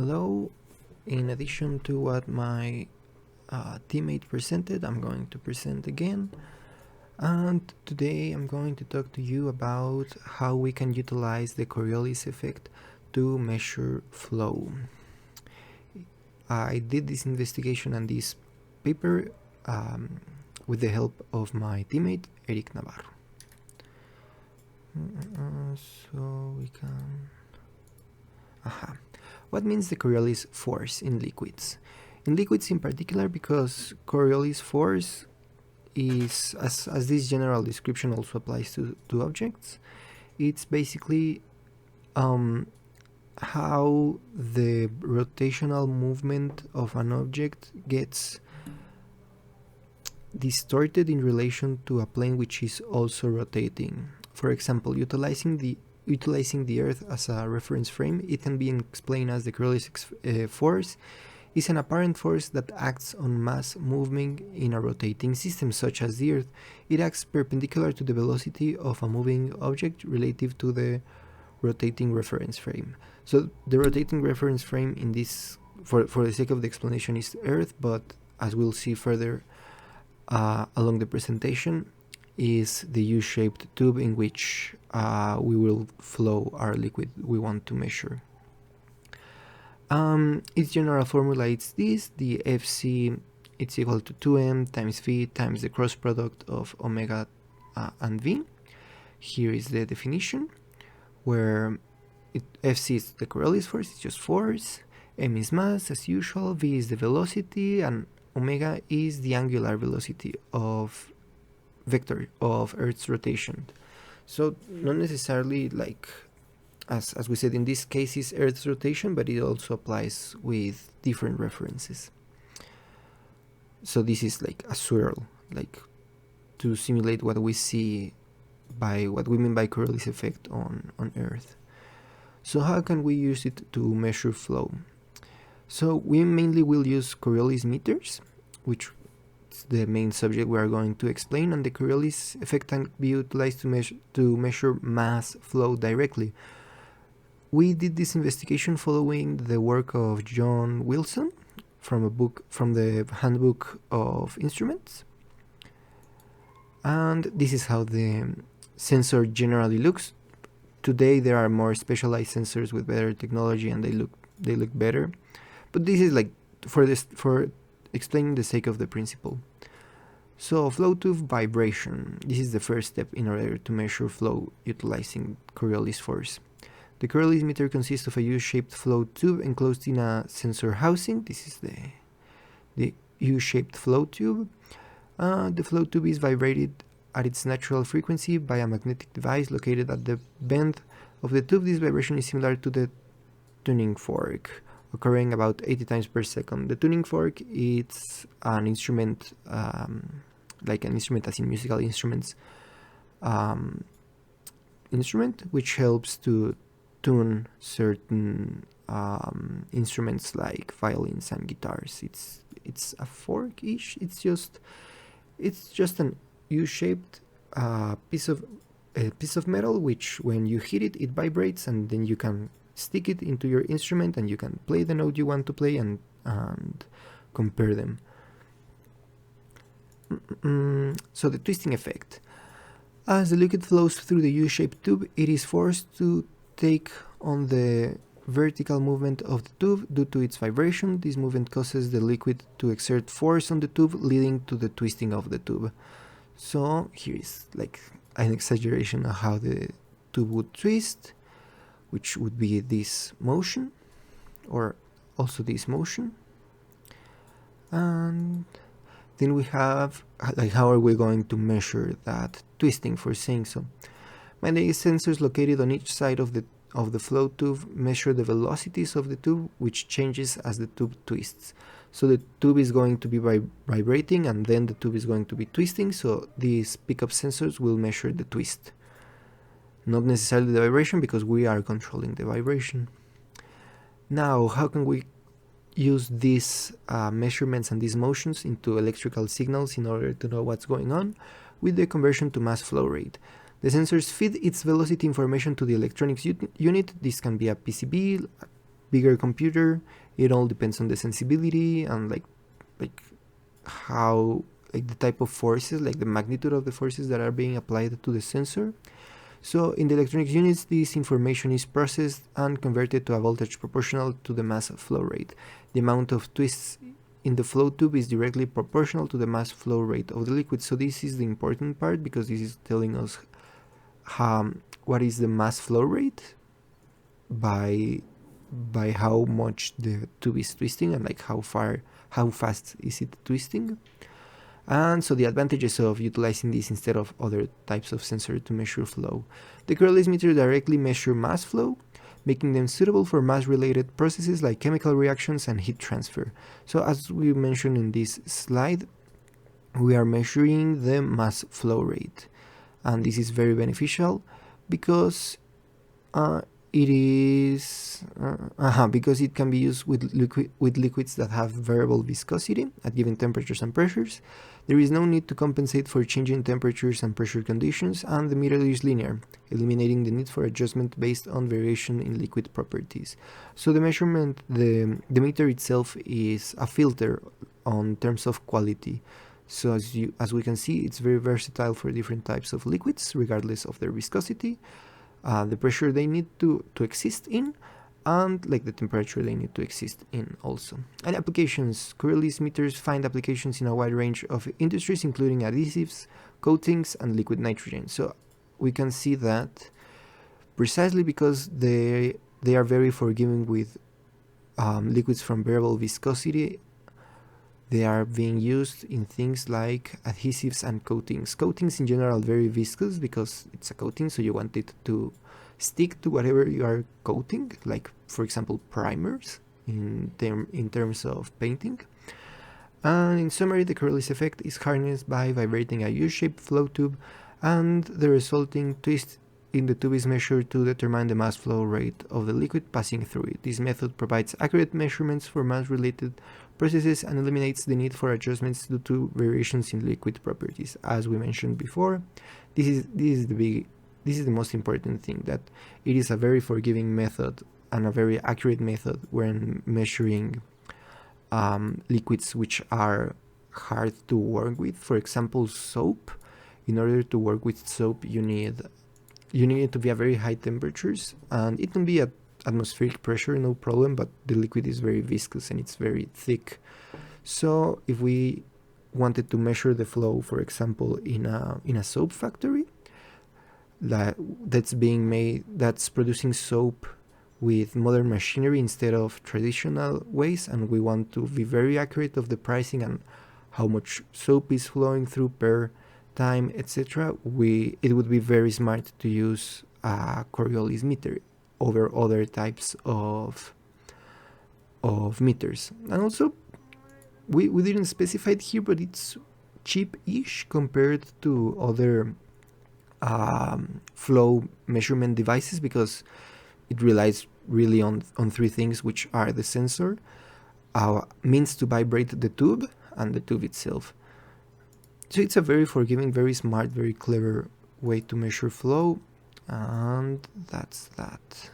Hello. In addition to what my teammate presented, I'm going to present again. And today I'm going to talk to you about how we can utilize the Coriolis effect to measure flow. I did this investigation and this paper with the help of my teammate Eric Navarro. So we can... What means the Coriolis force in liquids? In liquids in particular, because Coriolis force is, as this general description also applies to objects, it's basically how the rotational movement of an object gets distorted in relation to a plane which is also rotating. For example, utilizing the Earth as a reference frame, it can be explained as the Coriolis force is an apparent force that acts on mass moving in a rotating system such as the Earth. It acts perpendicular to the velocity of a moving object relative to the rotating reference frame. So the rotating reference frame in this, for the sake of the explanation, is Earth, but as we'll see further along the presentation, is the U-shaped tube in which we will flow our liquid we want to measure. Its general formula is this: the Fc it's equal to 2m times v times the cross product of omega and v. Here is the definition, where Fc is the Coriolis force, it's just force, m is mass as usual, v is the velocity, and omega is the angular velocity of vector of Earth's rotation. So not necessarily like as we said in this case is Earth's rotation, but it also applies with different references. So this is like a swirl, like to simulate what we see by what we mean by Coriolis effect on Earth. So how can we use it to measure flow? So we mainly will use Coriolis meters, which is the main subject we are going to explain, and the Coriolis effect can be utilized to measure mass flow directly. We did this investigation following the work of John Wilson from the Handbook of Instruments, and this is how the sensor generally looks. Today there are more specialized sensors with better technology, and they look better, but this is like for explaining the sake of the principle. So flow tube vibration, this is the first step in order to measure flow utilizing Coriolis force. The Coriolis meter consists of a U-shaped flow tube enclosed in a sensor housing. This is the U-shaped flow tube. The flow tube is vibrated at its natural frequency by a magnetic device located at the bend of the tube. This vibration is similar to the tuning fork, occurring about 80 times per second. The tuning fork is an instrument, like an instrument as in musical instruments, instrument which helps to tune certain instruments like violins and guitars. It's a fork-ish. It's just an U-shaped piece of metal which, when you hit it, it vibrates, and then you can stick it into your instrument and you can play the note you want to play and compare them. So the twisting effect. As the liquid flows through the U-shaped tube, it is forced to take on the vertical movement of the tube due to its vibration. This movement causes the liquid to exert force on the tube, leading to the twisting of the tube. So here is like an exaggeration of how the tube would twist, which would be this motion, or also this motion. And then we have, like, how are we going to measure that twisting, for saying so? Magnetic sensors located on each side of the flow tube measure the velocities of the tube, which changes as the tube twists. So the tube is going to be vibrating, and then the tube is going to be twisting, so these pickup sensors will measure the twist. Not necessarily the vibration, because we are controlling the vibration. Now, how can we use these measurements and these motions into electrical signals in order to know what's going on? With the conversion to mass flow rate. The sensors feed its velocity information to the electronics unit. This can be a PCB, bigger computer, it all depends on the sensibility and like how, like the type of forces, like the magnitude of the forces that are being applied to the sensor. So in the electronics units, this information is processed and converted to a voltage proportional to the mass flow rate. The amount of twists in the flow tube is directly proportional to the mass flow rate of the liquid. So this is the important part, because this is telling us what is the mass flow rate by how much the tube is twisting, and like how fast is it twisting. And so the advantages of utilizing this instead of other types of sensor to measure flow. The Coriolis meter directly measure mass flow, making them suitable for mass-related processes like chemical reactions and heat transfer. So as we mentioned in this slide, we are measuring the mass flow rate. And this is very beneficial because because it can be used with liquids that have variable viscosity at given temperatures and pressures. There is no need to compensate for changing temperatures and pressure conditions, and the meter is linear, eliminating the need for adjustment based on variation in liquid properties. So the measurement, the meter itself is a filter on terms of quality. So as we can see, it's very versatile for different types of liquids, regardless of their viscosity, the pressure they need to exist in, and like the temperature they need to exist in also. And applications. Coriolis meters find applications in a wide range of industries, including adhesives, coatings, and liquid nitrogen. So we can see that precisely because they are very forgiving with liquids from variable viscosity, they are being used in things like adhesives and coatings. Coatings in general are very viscous because it's a coating, so you want it to stick to whatever you are coating, like for example primers in terms of painting. And in summary, the Coriolis effect is harnessed by vibrating a U-shaped flow tube, and the resulting twist in the tube is measured to determine the mass flow rate of the liquid passing through it. This method provides accurate measurements for mass-related processes and eliminates the need for adjustments due to variations in liquid properties. As we mentioned before, this is the most important thing, that it is a very forgiving method and a very accurate method when measuring liquids which are hard to work with. For example, soap. In order to work with soap, you need it to be at very high temperatures, and it can be at atmospheric pressure, no problem, but the liquid is very viscous and it's very thick. So if we wanted to measure the flow, for example, in a soap factory that's producing soap with modern machinery instead of traditional ways, and we want to be very accurate of the pricing and how much soap is flowing through per time, etc., it would be very smart to use a Coriolis meter over other types of meters. And also, we didn't specify it here, but it's cheap-ish compared to other flow measurement devices, because it relies really on three things, which are the sensor, means to vibrate the tube, and the tube itself. So it's a very forgiving, very smart, very clever way to measure flow, and that's that.